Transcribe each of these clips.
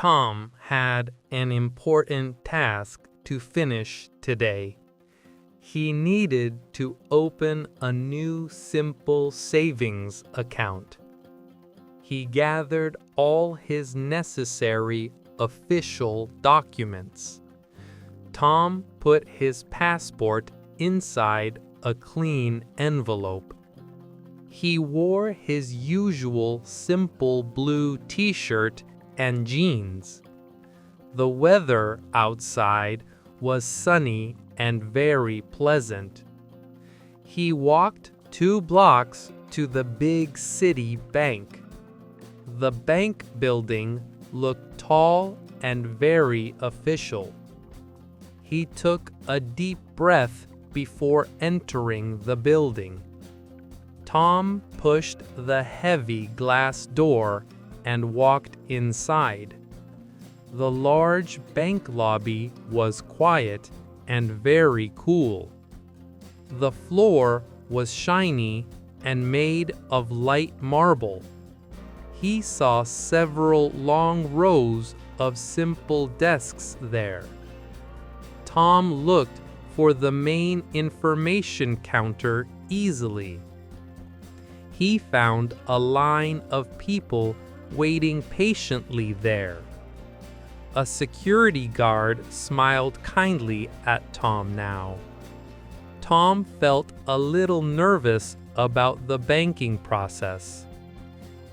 Tom had an important task to finish today. He needed to open a new simple savings account. He gathered all his necessary official documents. Tom put his passport inside a clean envelope. He wore his usual simple blue t-shirt and jeans. The weather outside was sunny and very pleasant. He walked 2 blocks to the big city bank. The bank building looked tall and very official. He took a deep breath before entering the building. Tom pushed the heavy glass door and walked inside. The large bank lobby was quiet and very cool. The floor was shiny and made of light marble. He saw several long rows of simple desks there. Tom looked for the main information counter easily. He found a line of people waiting patiently there. A security guard smiled kindly at Tom now. Tom felt a little nervous about the banking process.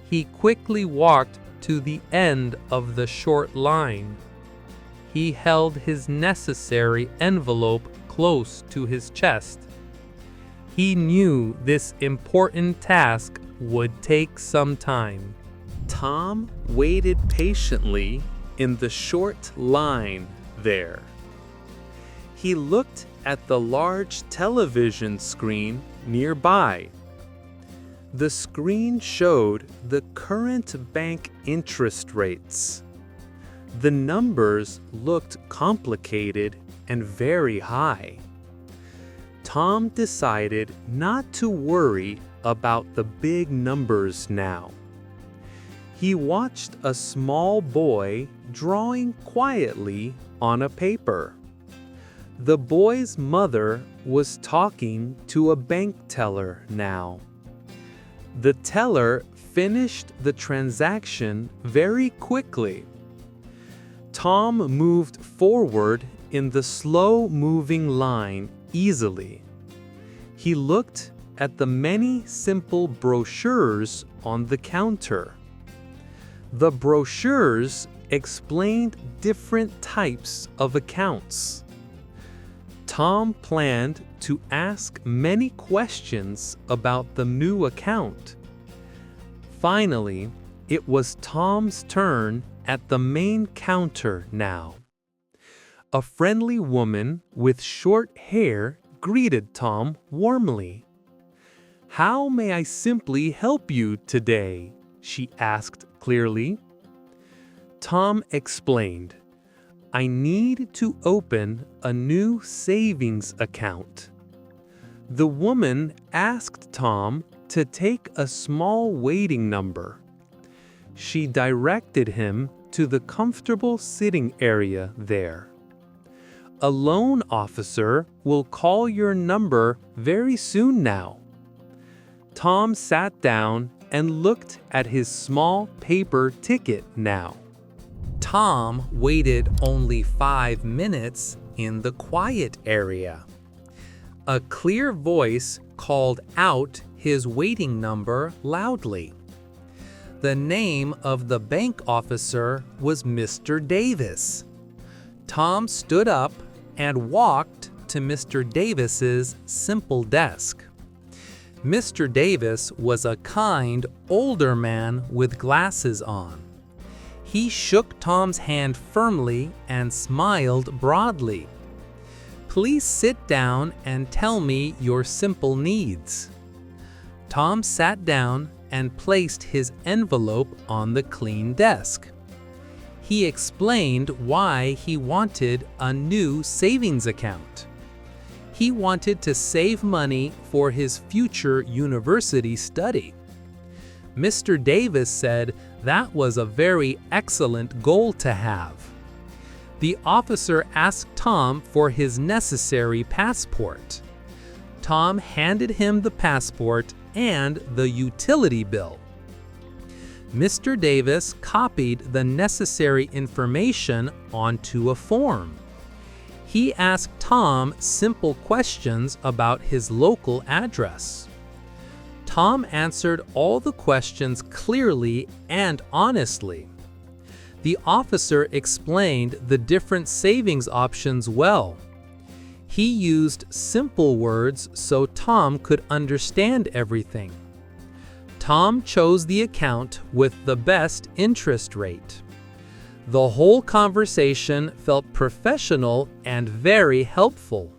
He quickly walked to the end of the short line. He held his necessary envelope close to his chest. He knew this important task would take some time. Tom waited patiently in the short line there. He looked at the large television screen nearby. The screen showed the current bank interest rates. The numbers looked complicated and very high. Tom decided not to worry about the big numbers now. He watched a small boy drawing quietly on a paper. The boy's mother was talking to a bank teller now. The teller finished the transaction very quickly. Tom moved forward in the slow-moving line easily. He looked at the many simple brochures on the counter. The brochures explained different types of accounts. Tom planned to ask many questions about the new account. Finally, it was Tom's turn at the main counter now. A friendly woman with short hair greeted Tom warmly. "How may I simply help you today?" she asked clearly. Tom explained, "I need to open a new savings account." The woman asked Tom to take a small waiting number. She directed him to the comfortable sitting area there. "A loan officer will call your number very soon now." Tom sat down and looked at his small paper ticket now. Tom waited only 5 minutes in the quiet area. A clear voice called out his waiting number loudly. The name of the bank officer was Mr. Davis. Tom stood up and walked to Mr. Davis's simple desk. Mr. Davis was a kind, older man with glasses on. He shook Tom's hand firmly and smiled broadly. "Please sit down and tell me your simple needs." Tom sat down and placed his envelope on the clean desk. He explained why he wanted a new savings account. He wanted to save money for his future university study. Mr. Davis said That was a very excellent goal to have. The officer asked Tom for his necessary passport. Tom handed him the passport and the utility bill. Mr. Davis copied the necessary information onto a form. He asked Tom simple questions about his local address. Tom answered all the questions clearly and honestly. The officer explained the different savings options well. He used simple words so Tom could understand everything. Tom chose the account with the best interest rate. The whole conversation felt professional and very helpful.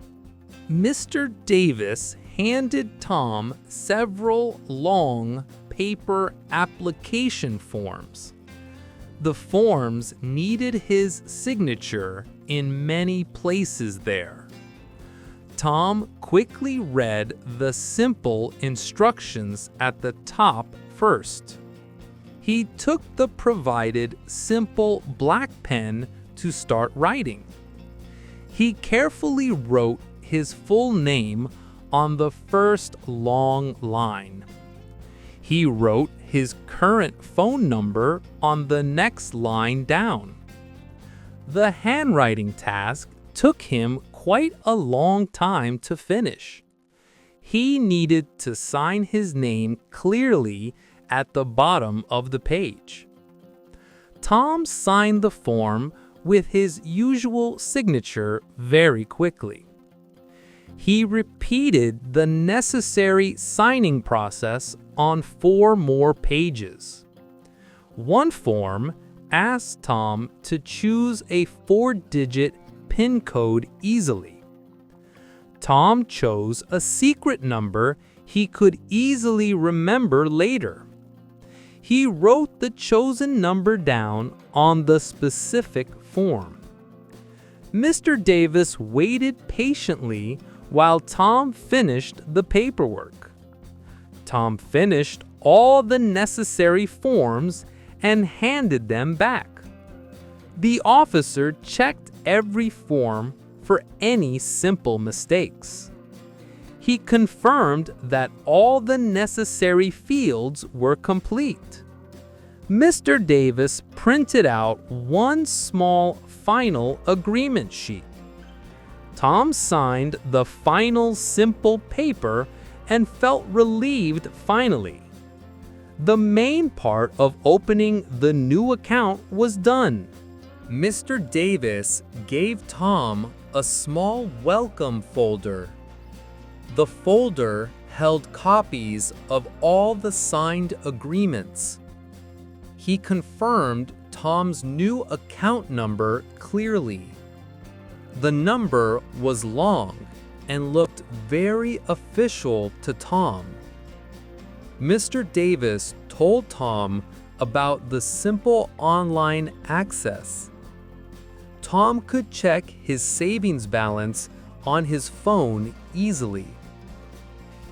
Mr. Davis handed Tom several long paper application forms. The forms needed his signature in many places there. Tom quickly read the simple instructions at the top first. He took the provided simple black pen to start writing. He carefully wrote his full name on the first long line. He wrote his current phone number on the next line down. The handwriting task took him quite a long time to finish. He needed to sign his name clearly at the bottom of the page. Tom signed the form with his usual signature very quickly. He repeated the necessary signing process on 4 more pages. One form asked Tom to choose a 4-digit PIN code easily. Tom chose a secret number he could easily remember later. He wrote the chosen number down on the specific form. Mr. Davis waited patiently while Tom finished the paperwork. Tom finished all the necessary forms and handed them back. The officer checked every form for any simple mistakes. He confirmed that all the necessary fields were complete. Mr. Davis printed out one small final agreement sheet. Tom signed the final simple paper and felt relieved finally. The main part of opening the new account was done. Mr. Davis gave Tom a small welcome folder. The folder held copies of all the signed agreements. He confirmed Tom's new account number clearly. The number was long and looked very official to Tom. Mr. Davis told Tom about the simple online access. Tom could check his savings balance on his phone easily.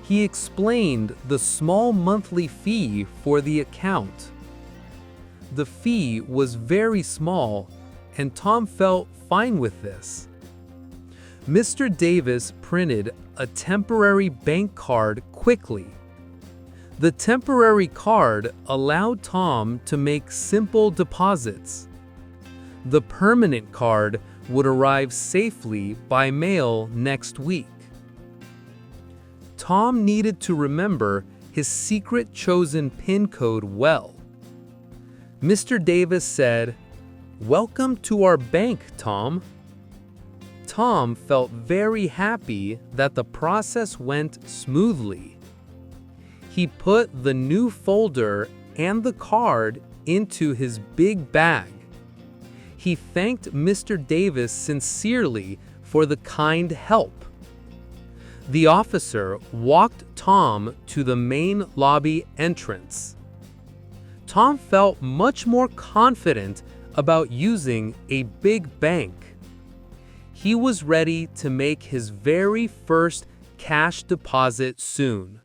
He explained the small monthly fee for the account. The fee was very small, and Tom felt fine with this. Mr. Davis printed a temporary bank card quickly. The temporary card allowed Tom to make simple deposits. The permanent card would arrive safely by mail next week. Tom needed to remember his secret chosen PIN code well. Mr. Davis said, "Welcome to our bank, Tom." Tom felt very happy that the process went smoothly. He put the new folder and the card into his big bag. He thanked Mr. Davis sincerely for the kind help. The officer walked Tom to the main lobby entrance. Tom felt much more confident about using a big bank. He was ready to make his very first cash deposit soon.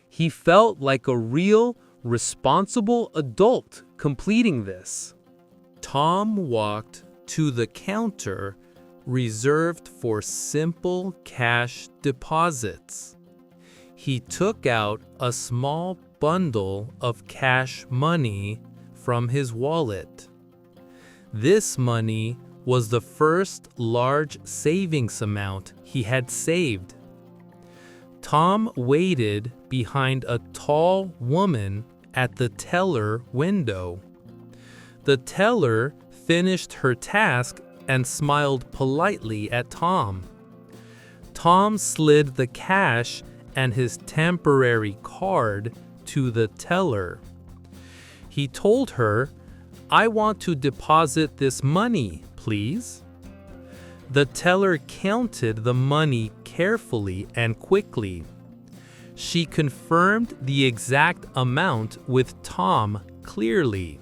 He felt like a real, responsible adult completing this. Tom walked to the counter reserved for simple cash deposits. He took out a small bundle of cash money from his wallet. This money was the first large savings amount he had saved. Tom waited behind a tall woman at the teller window. The teller finished her task and smiled politely at Tom. Tom slid the cash and his temporary card to the teller. He told her, "I want to deposit this money, please." The teller counted the money carefully and quickly. She confirmed the exact amount with Tom clearly.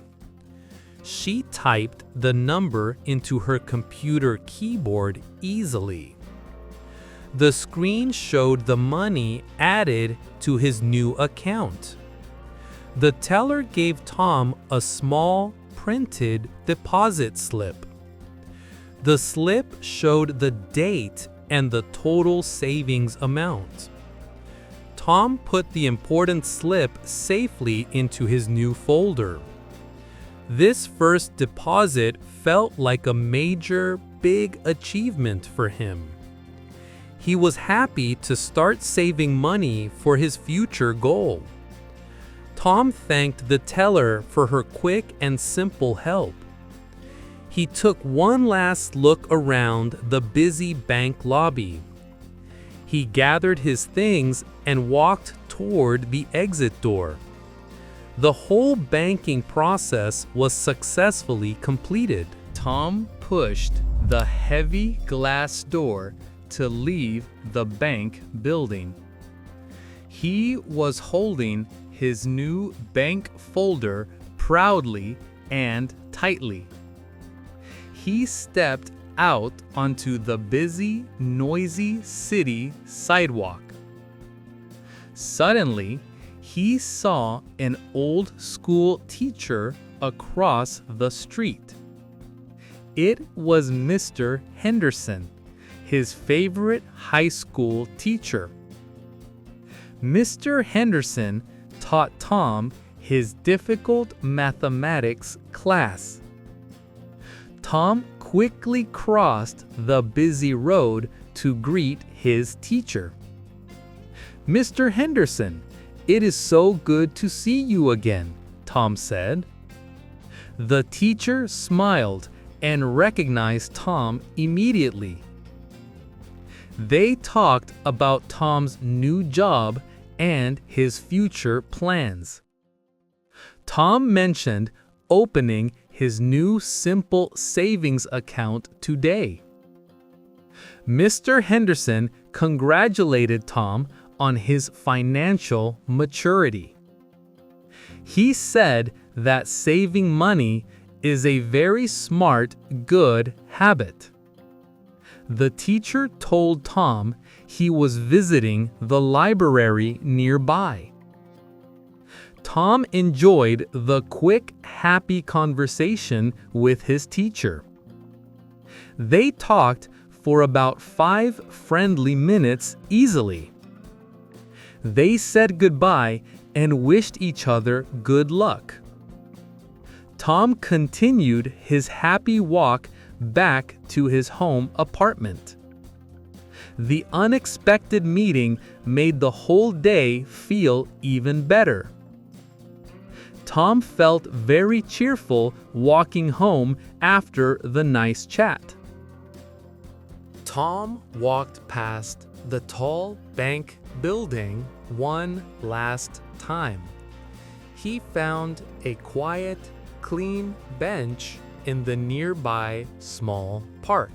She typed the number into her computer keyboard easily. The screen showed the money added to his new account. The teller gave Tom a small printed deposit slip. The slip showed the date and the total savings amount. Tom put the important slip safely into his new folder. This first deposit felt like a major, big achievement for him. He was happy to start saving money for his future goal. Tom thanked the teller for her quick and simple help. He took one last look around the busy bank lobby. He gathered his things and walked toward the exit door. The whole banking process was successfully completed. Tom pushed the heavy glass door to leave the bank building. He was holding his new bank folder proudly and tightly. He stepped out onto the busy, noisy city sidewalk. Suddenly, he saw an old school teacher across the street. It was Mr. Henderson, his favorite high school teacher. Mr. Henderson taught Tom his difficult mathematics class. Tom quickly crossed the busy road to greet his teacher. "Mr. Henderson, it is so good to see you again," Tom said. The teacher smiled and recognized Tom immediately. They talked about Tom's new job and his future plans. Tom mentioned opening his new simple savings account today. Mr. Henderson congratulated Tom on his financial maturity. He said that saving money is a very smart, good habit. The teacher told Tom he was visiting the library nearby. Tom enjoyed the quick, happy conversation with his teacher. They talked for about 5 friendly minutes easily. They said goodbye and wished each other good luck. Tom continued his happy walk back to his home apartment. The unexpected meeting made the whole day feel even better. Tom felt very cheerful walking home after the nice chat. Tom walked past the tall bank building one last time. He found a quiet, clean bench in the nearby small park.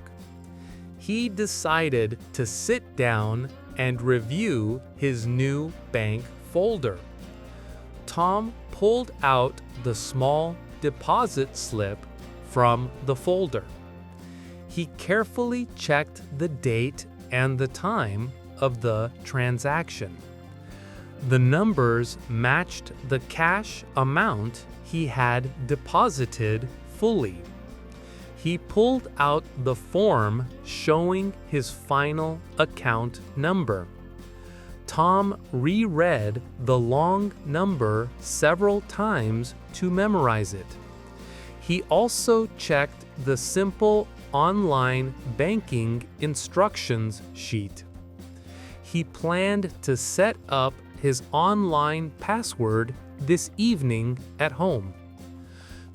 He decided to sit down and review his new bank folder. Tom pulled out the small deposit slip from the folder. He carefully checked the date and the time of the transaction. The numbers matched the cash amount he had deposited fully. He pulled out the form showing his final account number. Tom reread the long number several times to memorize it. He also checked the simple online banking instructions sheet. He planned to set up his online password this evening at home.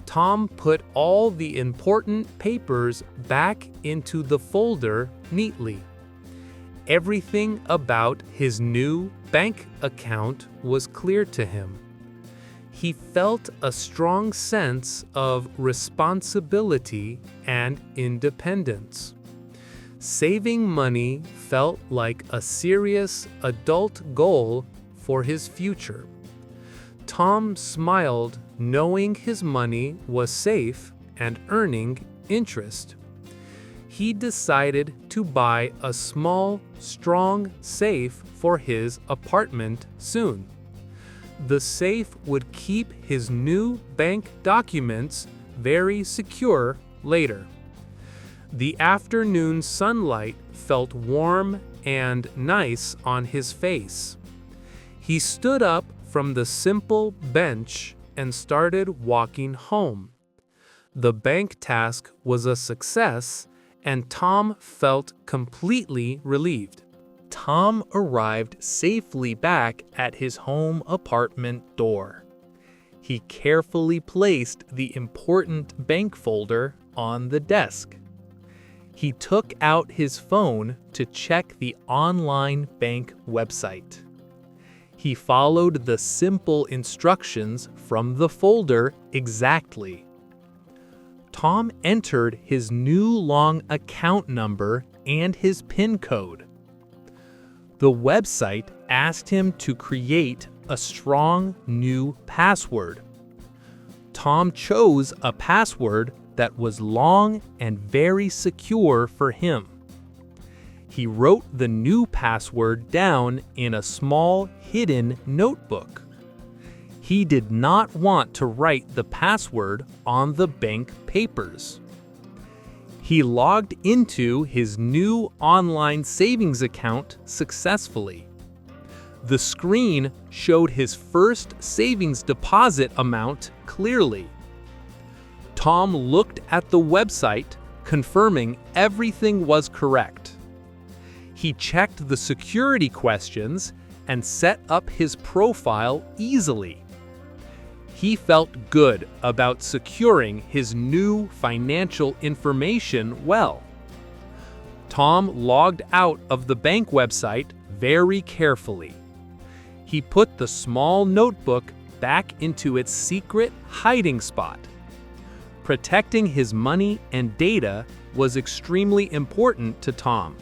Tom put all the important papers back into the folder neatly. Everything about his new bank account was clear to him. He felt a strong sense of responsibility and independence. Saving money felt like a serious adult goal for his future. Tom smiled, knowing his money was safe and earning interest. He decided to buy a small, strong safe for his apartment soon. The safe would keep his new bank documents very secure later. The afternoon sunlight felt warm and nice on his face. He stood up from the simple bench and started walking home. The bank task was a success, and Tom felt completely relieved. Tom arrived safely back at his home apartment door. He carefully placed the important bank folder on the desk. He took out his phone to check the online bank website. He followed the simple instructions from the folder exactly. Tom entered his new long account number and his PIN code. The website asked him to create a strong new password. Tom chose a password that was long and very secure for him. He wrote the new password down in a small hidden notebook. He did not want to write the password on the bank papers. He logged into his new online savings account successfully. The screen showed his first savings deposit amount clearly. Tom looked at the website, confirming everything was correct. He checked the security questions and set up his profile easily. He felt good about securing his new financial information well. Tom logged out of the bank website very carefully. He put the small notebook back into its secret hiding spot. Protecting his money and data was extremely important to Tom.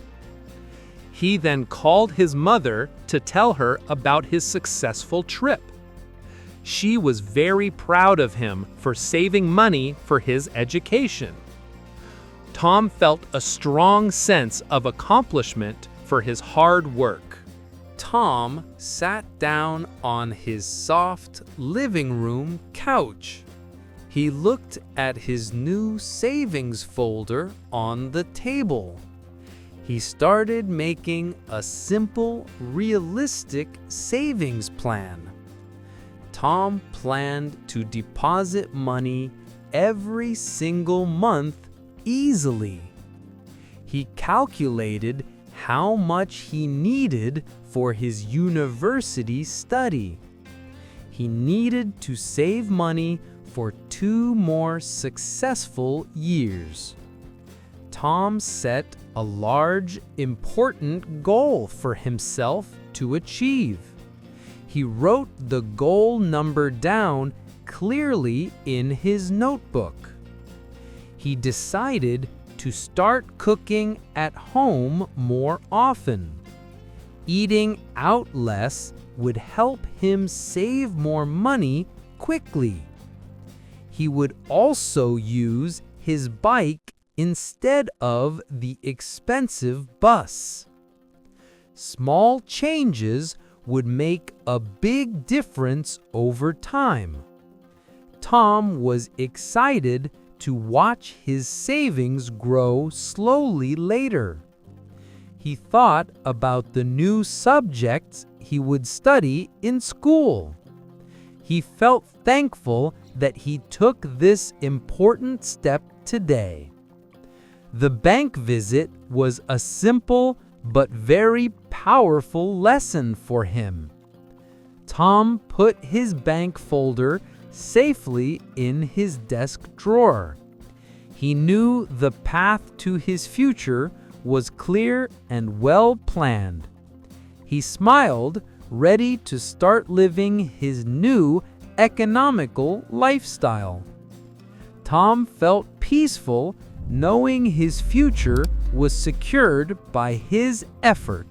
He then called his mother to tell her about his successful trip. She was very proud of him for saving money for his education. Tom felt a strong sense of accomplishment for his hard work. Tom sat down on his soft living room couch. He looked at his new savings folder on the table. He started making a simple, realistic savings plan. Tom planned to deposit money every single month easily. He calculated how much he needed for his university study. He needed to save money for 2 more successful years. Tom set a large, important goal for himself to achieve. He wrote the goal number down clearly in his notebook. He decided to start cooking at home more often. Eating out less would help him save more money quickly. He would also use his bike instead of the expensive bus. Small changes would make a big difference over time. Tom was excited to watch his savings grow slowly later. He thought about the new subjects he would study in school. He felt thankful that he took this important step today. The bank visit was a simple but very powerful lesson for him. Tom put his bank folder safely in his desk drawer. He knew the path to his future was clear and well planned. He smiled, ready to start living his new economical lifestyle. Tom felt peaceful knowing his future was secured by his effort.